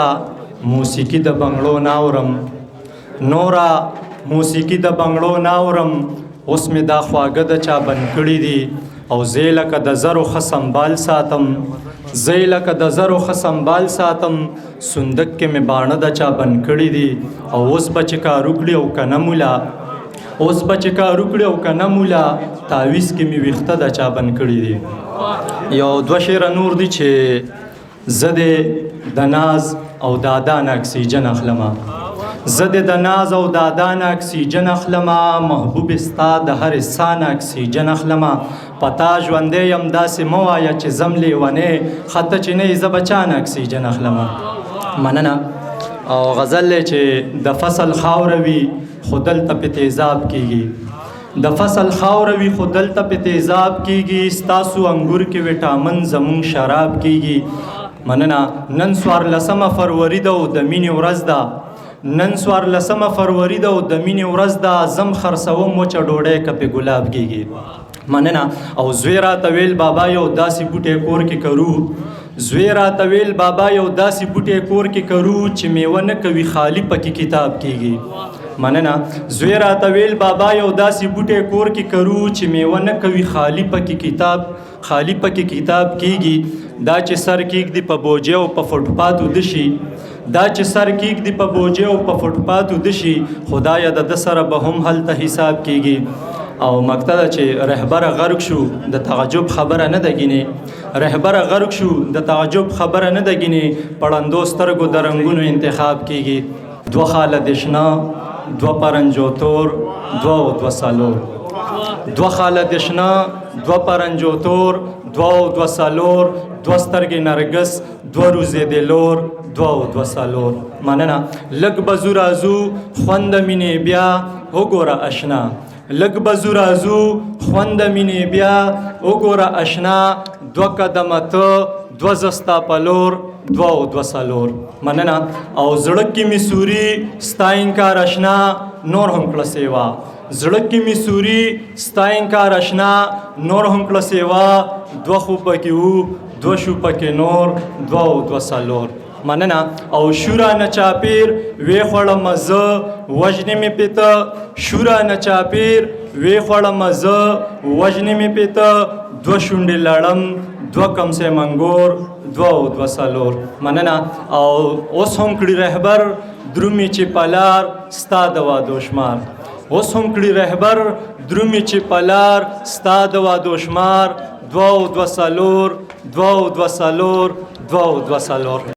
موسیقي د بنګړو ناورم نورا موسیقي د بنګړو ناورم اوس مې دا خواږه د چا بند کړي دي او زه لکه د زرو ښه سنبال ساتم صندوق کې مې باڼه د چا بند کړي دي او اوس به چې کار وکړي او که نه مولا تعویض کې مې ویښته د چا بند کړي دي یو دوه شعره نور دي چې زه د ناز او دادا نه اکسیجن اخلمه محبوب ستا د هر ساه نه اکسیجن اخلمه پتا ژوندی یم داسې مه وایه چې ځم لیونی خطه چې نه یې زه به چا نه اکسیجن اخلمه مننه او غزل دی چې د فصل خاوره وي خو دلته پې تیزاب کیږي ستاسو انګور کې وټامن زمونږ شراب کیږي مننه نن 14 فروری ده او د مینې ورځ ده زم خرڅوم وچه ډوډۍ که پې ګلاب کیږي مننه او زوی راته ویل بابا یو داسې بوټی کور کې کرو چې میوه نه کوي خالی پکې کتاب کیږي مننه زوی راته ویل بابا یو داسې بوټی کور کې کرو چې میوه نه کوي خالی پکې کتاب کیږي دا چې سر کېږدي په بوجۍ او په فوټپاتو دشي خدایه د ده سره به هم هلته حساب کیږي او مقطع چې رهبره غرق شو د تعجب خبره نه ده ګینې پړندو سترګو د رنګونو انتخاب کیږي دوه خاله دشنا دوه پرنجوتور دوه سالور دوه سالور دوه سترګې نرګس دوه روزې د لور دوه سالور مننه لږ به زو رازو خوند مینې بیا وګوره اشنا دوه قدمه ته دوه زستا پلور دوه سالور مننه او زړه کې مې سوري ستا انکار اشنا نور هم کړه سیوا دوه خو پکې وو دوه شو پکې نور دوه سالور مننه او شورا نه چاپیر وی خوړه مزه وژنې مې پیته دوه شونډې لړم دوه کمسې منګور دوه سالور مننه او اوس هم کړي رهبر درومي چې پلار ستا د وادو شمار دوه سالور